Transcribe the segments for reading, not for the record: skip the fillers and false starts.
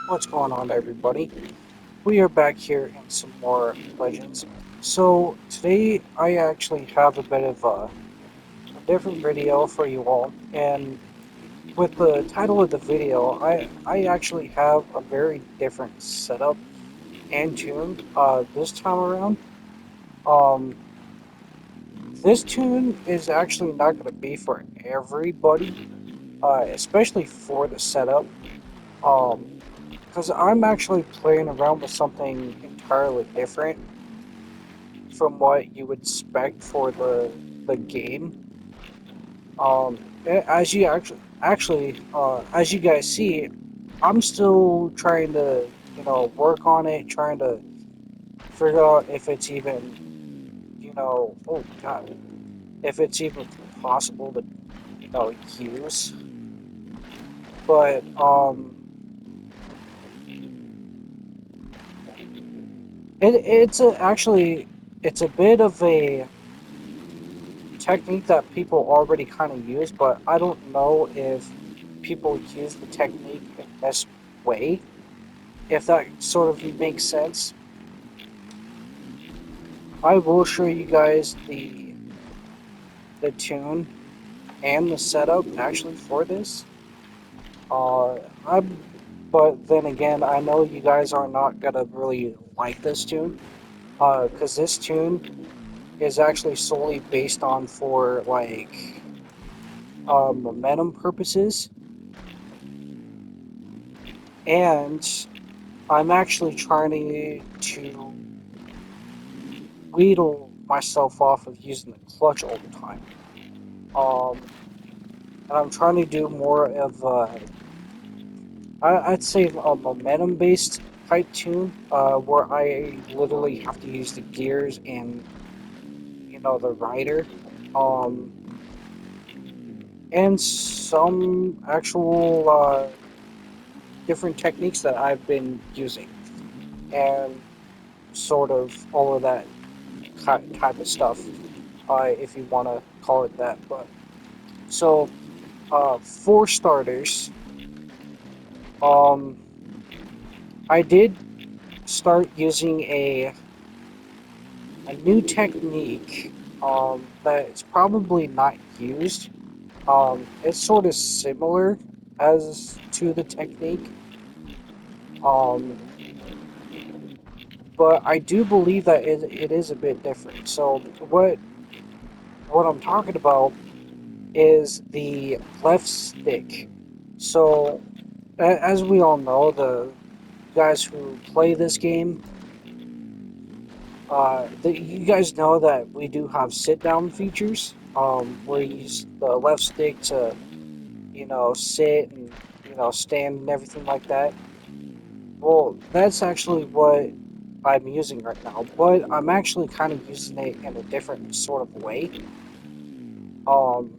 What's going on, everybody? We are back here in some more Legends. So, today I actually have a bit of a different video for you all, and with the title of the video, I actually have a very different setup and tune this time around. Um, this tune is actually not going to be for everybody, especially for the setup. Um, because I'm actually playing around with something entirely different from what you would expect for the game. As you as you guys see, I'm still trying to work on it, trying to figure out if it's even oh god, if it's even possible to use. But actually it's a bit of a technique that people already kind of use, but I don't know if people use the technique in this way, if that sort of makes sense. I will show you guys the tune and the setup actually for this. I'm, but then again, I know you guys are not gonna really like this tune, because this tune is actually solely based on for like momentum purposes, and I'm actually trying to wheedle myself off of using the clutch all the time. Um, and I'm trying to do more of I'd say a momentum based type tune, where I literally have to use the gears and the rider, um, and some actual different techniques that I've been using, and sort of all of that type of stuff, if you want to call it that. But so, for starters, um, I did start using a new technique that's probably not used. It's sort of similar as to the technique, um, but I do believe that it is a bit different. So what I'm talking about is the left stick. So as we all know, the guys who play this game, you guys know that we do have sit down features, where you use the left stick to sit and stand and everything like that. Well, that's actually what I'm using right now, but I'm actually kind of using it in a different sort of way. Um,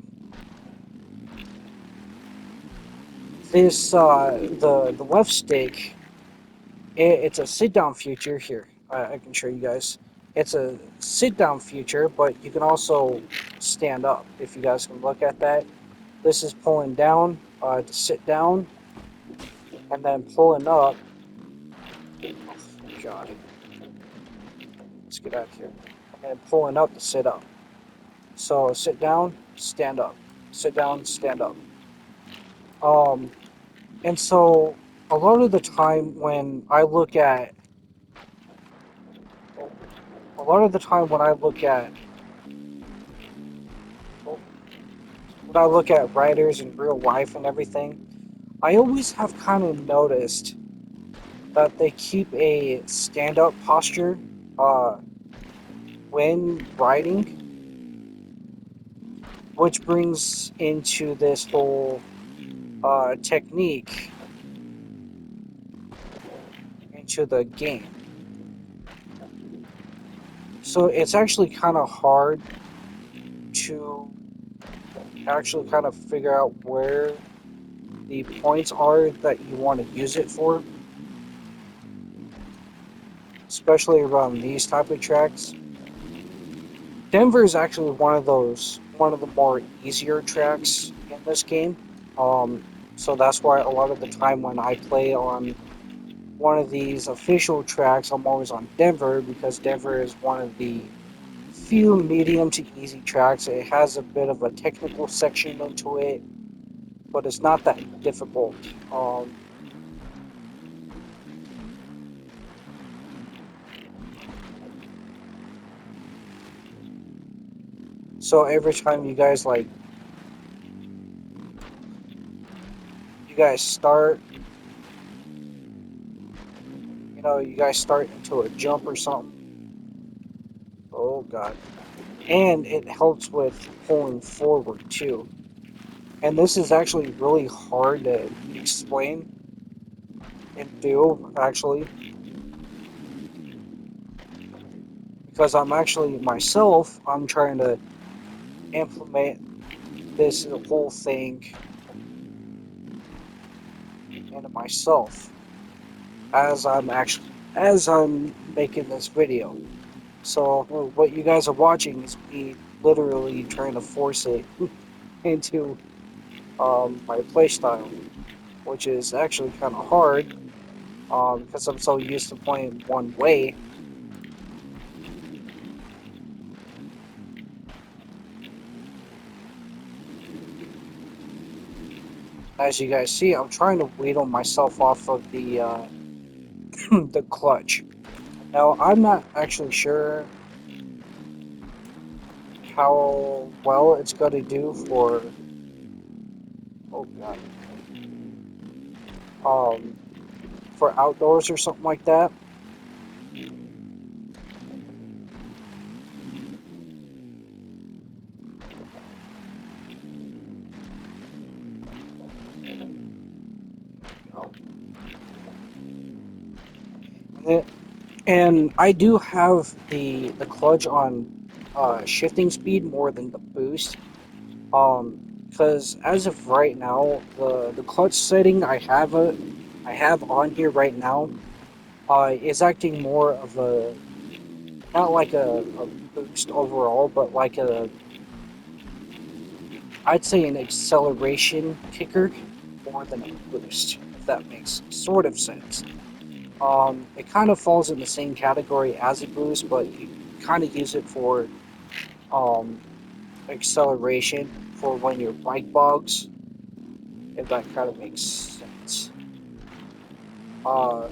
the left stick, it's a sit down feature here. I can show you guys. It's a sit down feature, but you can also stand up if you guys can look at that. This is pulling down to sit down, and then pulling up. Oh, God, let's get out of here. And pulling up to sit up. So sit down, stand up, sit down, stand up. Um, and so a lot of the time a lot of the time when I look at writers in real life and everything, I always have kind of noticed that they keep a stand-up posture uh, when writing, which brings into this whole technique into the game. So it's actually kind of hard to actually kind of figure out where the points are that you want to use it for, especially around these type of tracks. Denver is actually one of the more easier tracks in this game. Um, so that's why a lot of the time when I play on one of these official tracks, I'm always on Denver because Denver is one of the few medium to easy tracks. It has a bit of a technical section into it, but it's not that difficult. So every time you guys start, you guys start into a jump or something. Oh god. And it helps with pulling forward too. And this is actually really hard to explain and do, actually, because I'm trying to implement this whole thing into myself as I'm making this video. So what you guys are watching is me literally trying to force it into my playstyle, which is actually kind of hard because I'm so used to playing one way. As you guys see, I'm trying to wheedle myself off of the the clutch. Now, I'm not actually sure how well it's going to do oh god, um, for outdoors or something like that. And I do have the clutch on shifting speed more than the boost. Because as of right now, the clutch setting I have on here right now is acting more of a not like a boost overall, but like I'd say an acceleration kicker more than a boost, if that makes sort of sense. It kind of falls in the same category as a boost, but you kind of use it for um, acceleration for when your bike bogs, if that kind of makes sense. Uh,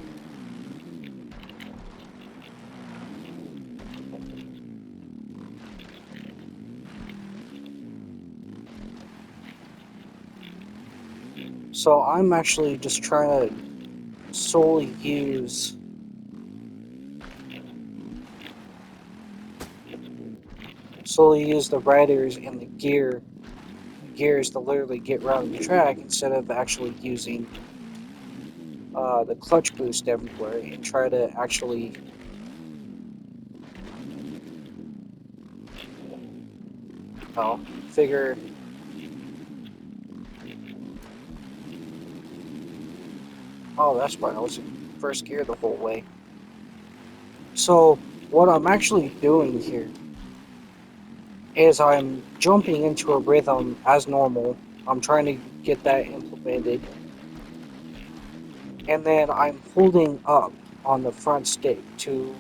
so I'm actually just trying to solely use the riders and the gears to literally get around the track instead of actually using the clutch boost everywhere and try to actually uh, figure. Oh, that's why I was in first gear the whole way. So what I'm actually doing here is I'm jumping into a rhythm as normal. I'm trying to get that implemented, and then I'm holding up on the front stick to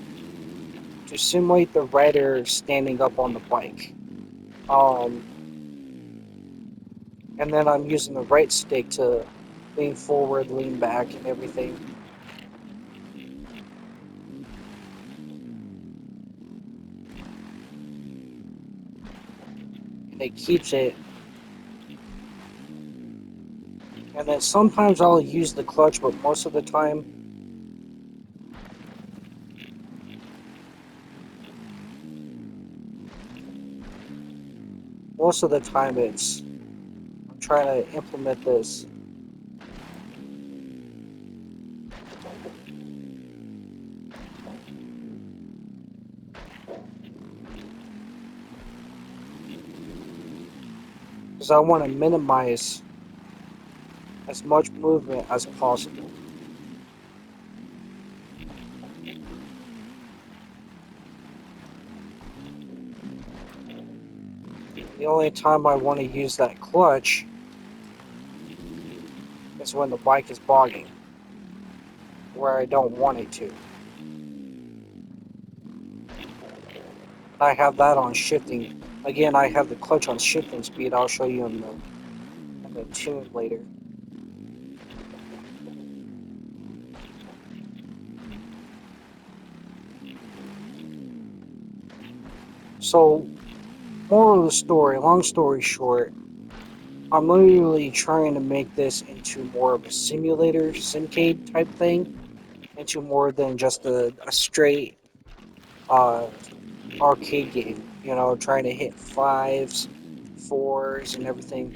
simulate the rider standing up on the bike. Um, and then I'm using the right stick to lean forward, lean back, and everything. And it keeps it. And then sometimes I'll use the clutch, but most of the time it's I'm trying to implement this. Because I want to minimize as much movement as possible. The only time I want to use that clutch is when the bike is bogging. where I don't want it to. I have that on shifting. Again, I have the clutch on shifting speed. I'll show you in the tune later. So, moral of the story, long story short, I'm literally trying to make this into more of a simulator, simcade type thing, into more than just a straight uh, arcade game. You know, trying to hit fives, fours, and everything.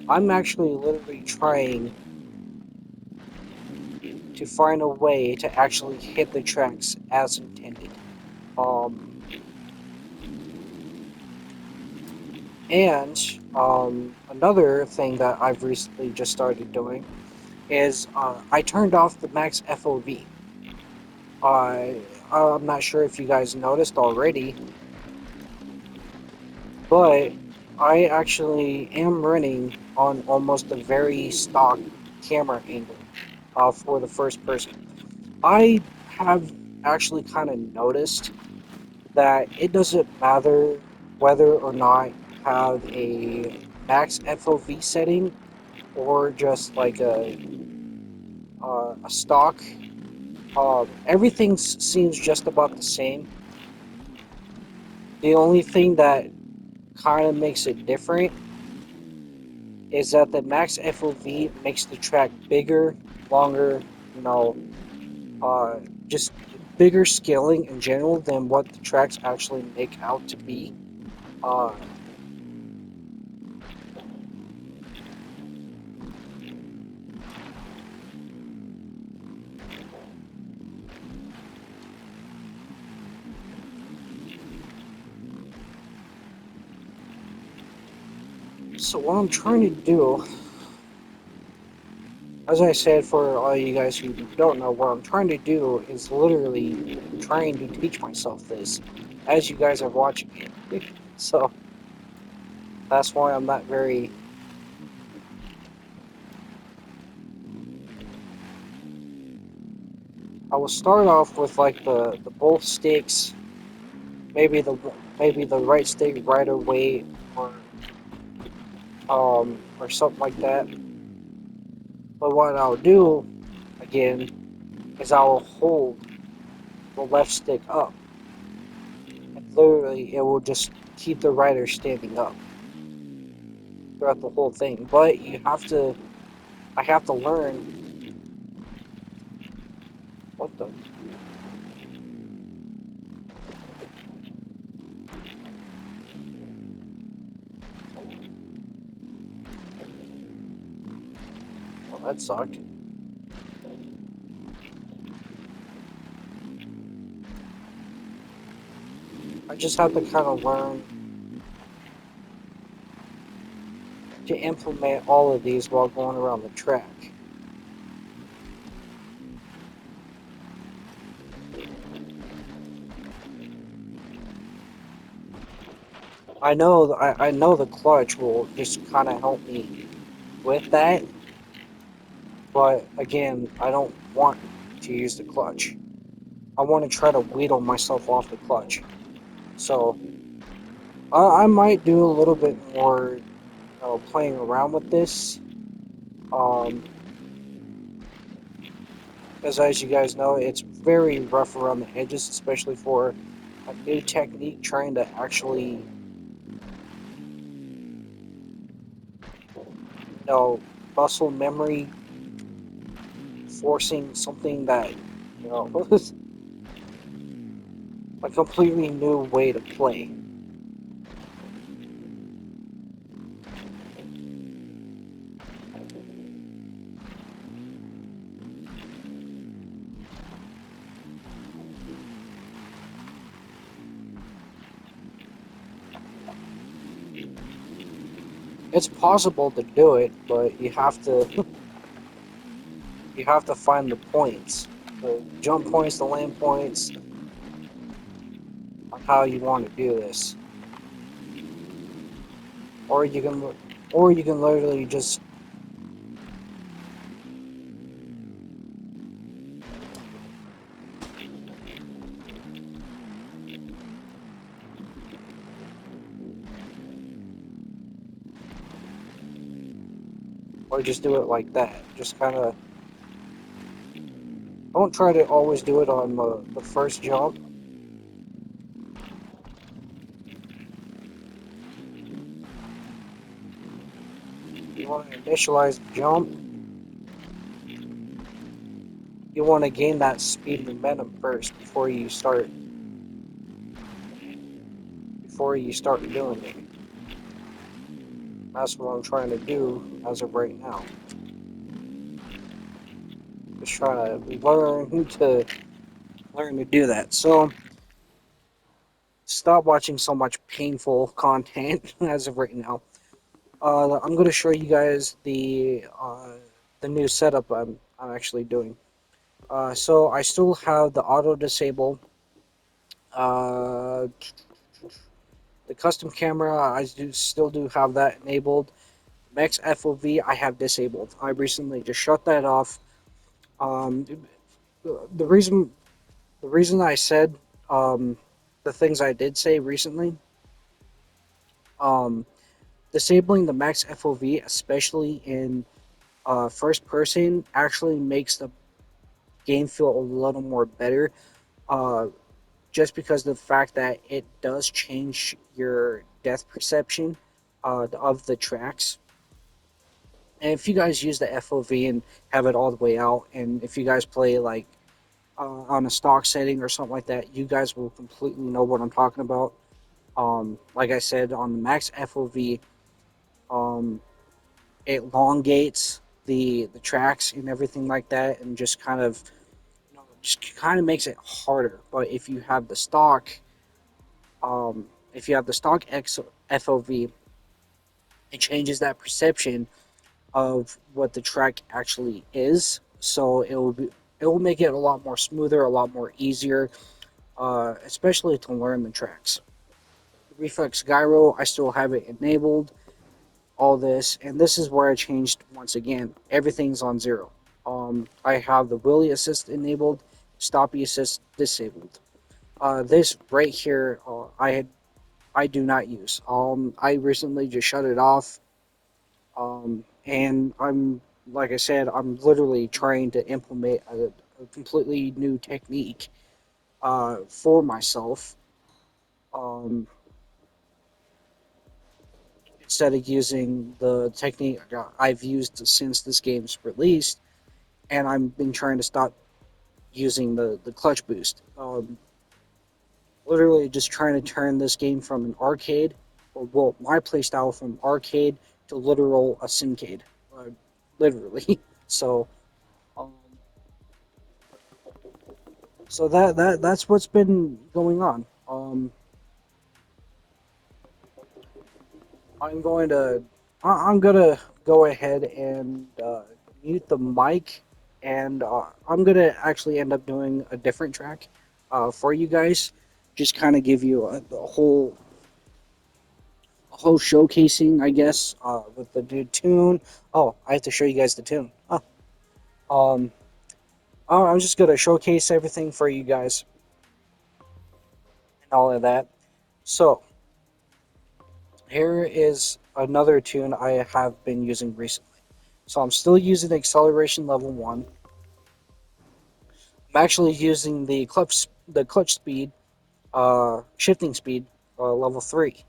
I'm actually literally trying to find a way to actually hit the tracks as intended. Um, and another thing that I've recently just started doing is I turned off the max FOV. I'm not sure if you guys noticed already, but I actually am running on almost a very stock camera angle for the first person. I have actually kind of noticed that it doesn't matter whether or not you have a max FOV setting or just like a stock. Everything seems just about the same. The only thing that kind of makes it different is that the max FOV makes the track bigger, longer, you know, uh, just bigger scaling in general than what the tracks actually make out to be. Uh, so what I'm trying to do, as I said, for all you guys who don't know, what I'm trying to do is literally trying to teach myself this as you guys are watching it. So that's why I'm not very. I will start off with like the both sticks, maybe the right stick right away, or something like that. But what I'll do again is I'll hold the left stick up, and literally it will just keep the rider standing up throughout the whole thing. But I have to learn what the. Well, that sucked. I just have to kind of learn to implement all of these while going around the track. I know the clutch will just kind of help me with that, but again, I don't want to use the clutch. I want to try to wheedle myself off the clutch. So I might do a little bit more, playing around with this. Um, as you guys know, it's very rough around the edges, especially for a new technique trying to actually, muscle memory, forcing something that, you know, a completely new way to play. It's possible to do it, but you have to find the points, the jump points, the land points, on how you want to do this, or you can literally just or just do it like that. Just kind of don't try to always do it on the first jump. You want to initialize the jump. You want to gain that speed momentum first before you start doing it. That's what I'm trying to do as of right now. Just trying to learn to do that. So stop watching so much painful content as of right now. I'm going to show you guys the new setup I'm actually doing. So I still have the auto disable. Uh, the custom camera, I still do have that enabled. Max FOV, I have disabled. I recently just shut that off. Um, the reason I said um, the things I did say recently, um, disabling the max FOV, especially in first person, actually makes the game feel a little more better. Uh, just because of the fact that it does change your depth perception of the tracks. And if you guys use the FOV and have it all the way out, and if you guys play like on a stock setting or something like that, you guys will completely know what I'm talking about. Like I said, on the max FOV, um, it elongates the tracks and everything like that, and just kind of makes it harder. But if you have the stock FOV, it changes that perception of what the track actually is. So it will make it a lot more smoother, a lot more easier, especially to learn the tracks. Reflex gyro, I still have it enabled. All this, and this is where I changed once again. Everything's on 0. I have the wheelie assist enabled, stoppie assist disabled. This right here, I do not use. I recently just shut it off. And I'm like I said, I'm literally trying to implement a completely new technique for myself. Um, Instead of using the technique I've used since this game's released, and I've been trying to stop using the clutch boost. Literally just trying to turn this game from an arcade, or well, my playstyle from arcade to literal a simcade, literally. So, um, that's what's been going on. I'm going to I'm gonna go ahead and mute the mic, and I'm gonna actually end up doing a different track for you guys. Just kind of give you a whole showcasing, I guess, with the new tune. Oh, I have to show you guys the tune. Huh. Um, I'm just gonna showcase everything for you guys and all of that. So here is another tune I have been using recently. So I'm still using acceleration level 1. I'm actually using the clutch speed, shifting speed, level 3.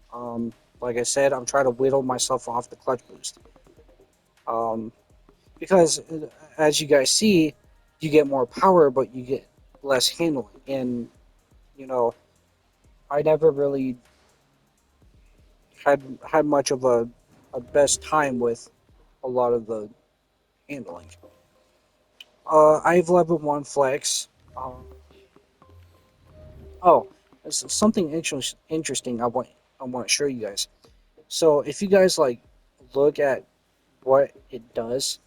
Like I said, I'm trying to whittle myself off the clutch boost. Um, because as you guys see, you get more power, but you get less handling. And you know, I never really had much of a best time with a lot of the handling. I have level 1 flex. Um, oh, there's something interesting I want to show you guys. So if you guys like look at what it does,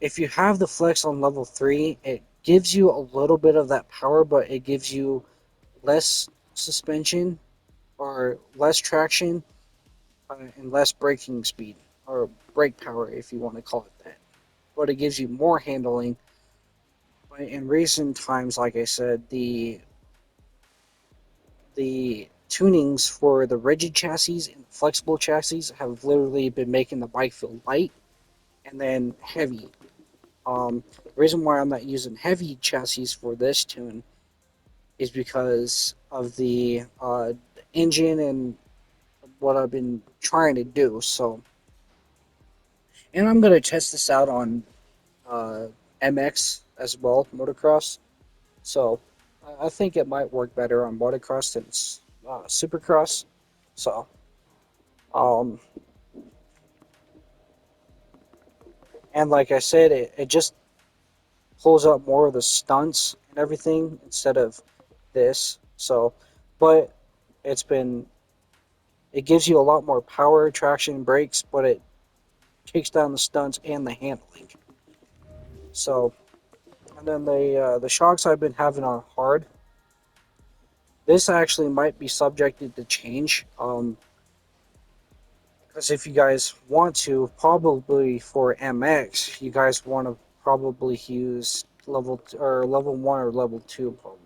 if you have the flex on level 3, it gives you a little bit of that power, but it gives you less suspension or less traction and less braking speed or brake power, if you want to call it that. But it gives you more handling. But in recent times, like I said, the tunings for the rigid chassis and flexible chassis have literally been making the bike feel light. and then heavy. The reason why I'm not using heavy chassis for this tune is because of the engine and what I've been trying to do. So, and I'm gonna test this out on uh, MX as well, motocross. So, I think it might work better on motocross than supercross. So, um, and like I said, it just pulls up more of the stunts and everything instead of this. So, but it's been it gives you a lot more power, traction, brakes, but it takes down the stunts and the handling. So, and then the shocks I've been having on hard. This actually might be subjected to change. Because if you guys want to, probably for MX, you guys want to probably use level 1 or level 2 probably.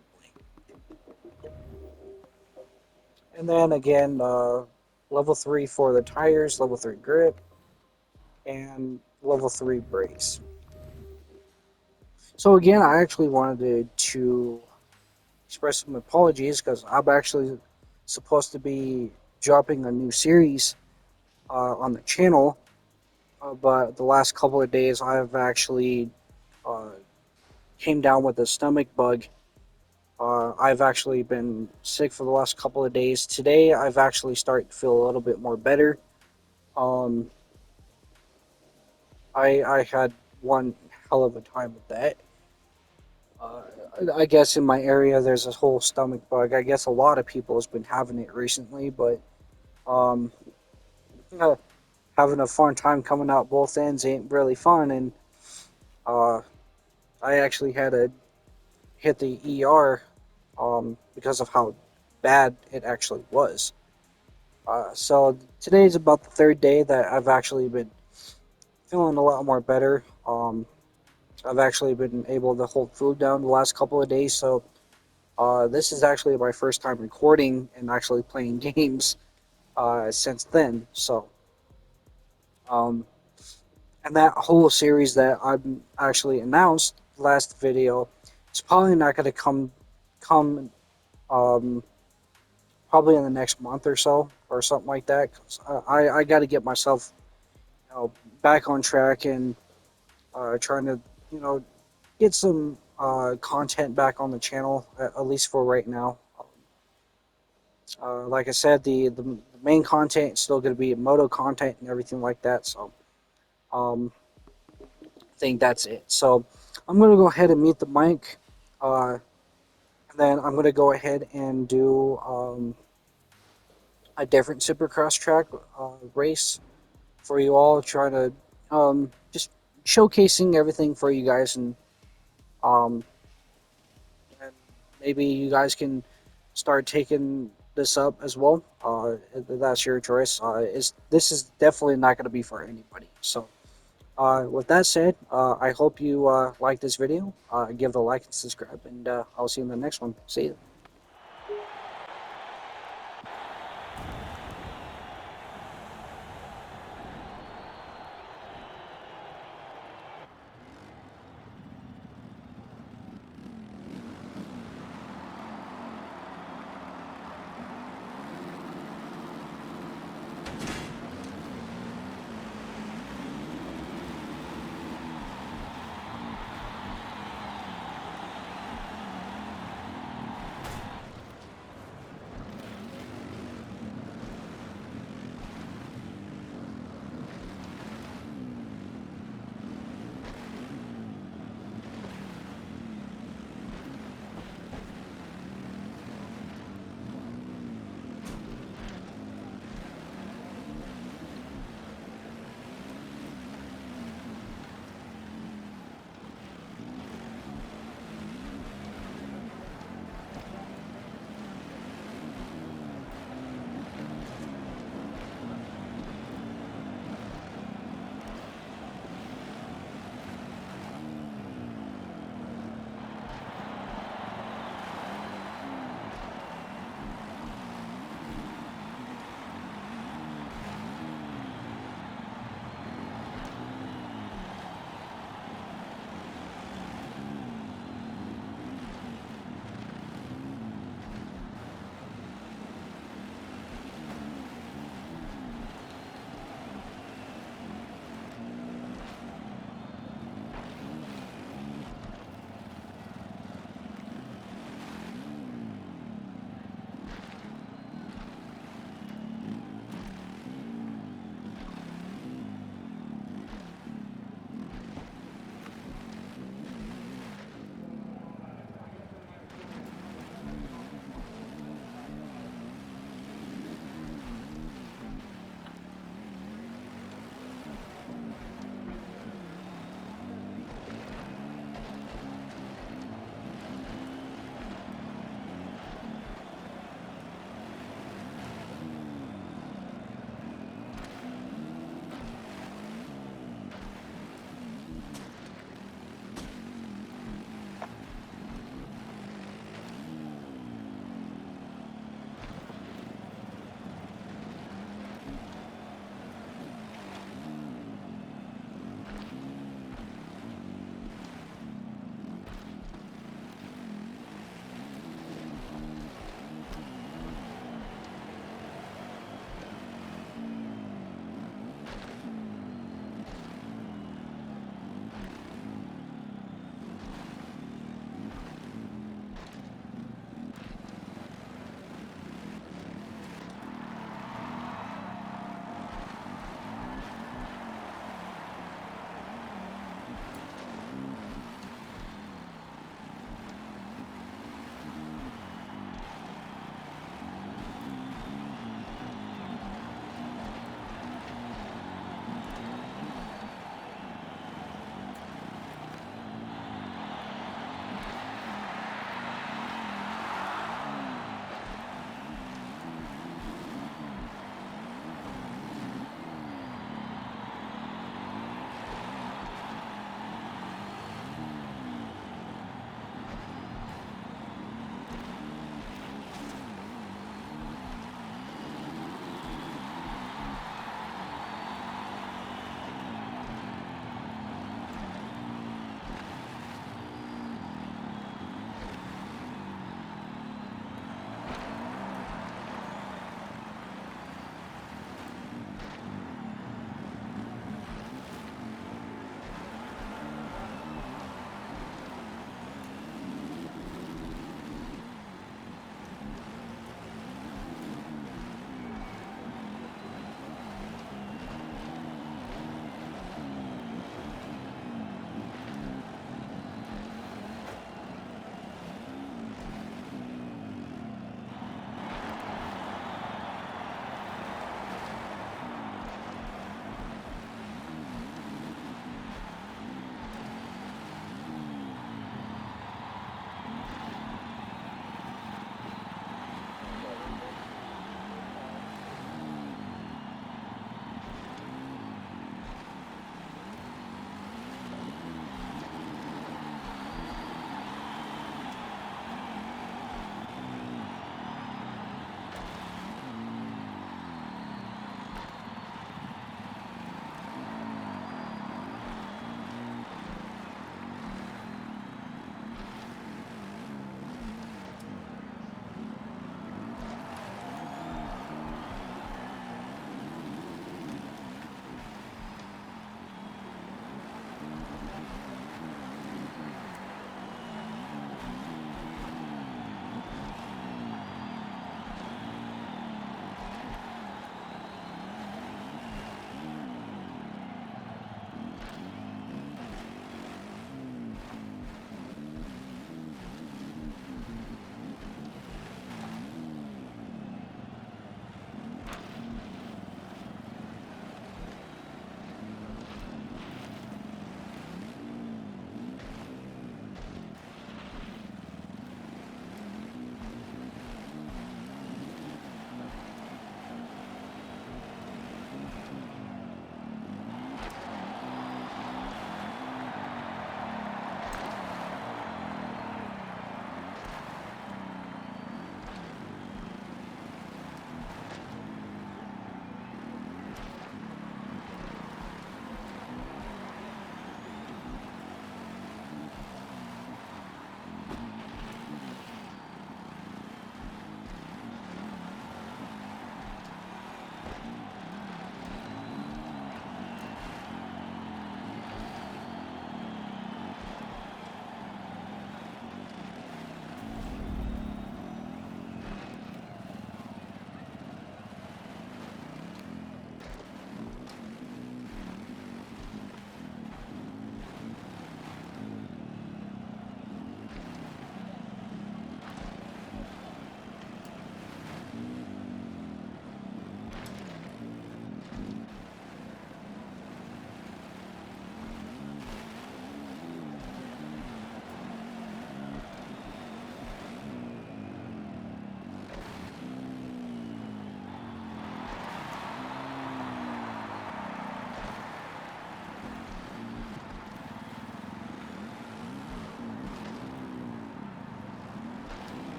And then again, level 3 for the tires, level 3 grip, and level 3 brakes. So again, I actually wanted to express some apologies because I'm actually supposed to be dropping a new series on the channel, but the last couple of days I've actually uh, came down with a stomach bug. I've actually been sick for the last couple of days. Today I've actually started to feel a little bit more better. Um, I had one hell of a time with that. Uh, I guess in my area there's a whole stomach bug. I guess a lot of people has been having it recently, but um, uh, having a fun time coming out both ends ain't really fun. And uh, I actually had to hit the ER because of how bad it actually was. So today's about the third day that I've actually been feeling a lot more better. I've actually been able to hold food down the last couple of days, so this is actually my first time recording and actually playing games since then. So, um, and that whole series that I'm actually announced last video, it's probably not going to come um, probably in the next month or so or something like that. 'Cause I got to get myself back on track and trying to you know get some content back on the channel at least for right now. Like I said, the main content is still going to be moto content and everything like that. So I think that's it. So I'm going to go ahead and mute the mic, and then I'm going to go ahead and do a different Supercross track race for you all, trying to just showcasing everything for you guys, um, and maybe you guys can start taking this up as well. That's your choice. This is definitely not going to be for anybody. So, with that said, I hope you like this video. Give it a like and subscribe, and I'll see you in the next one. See you.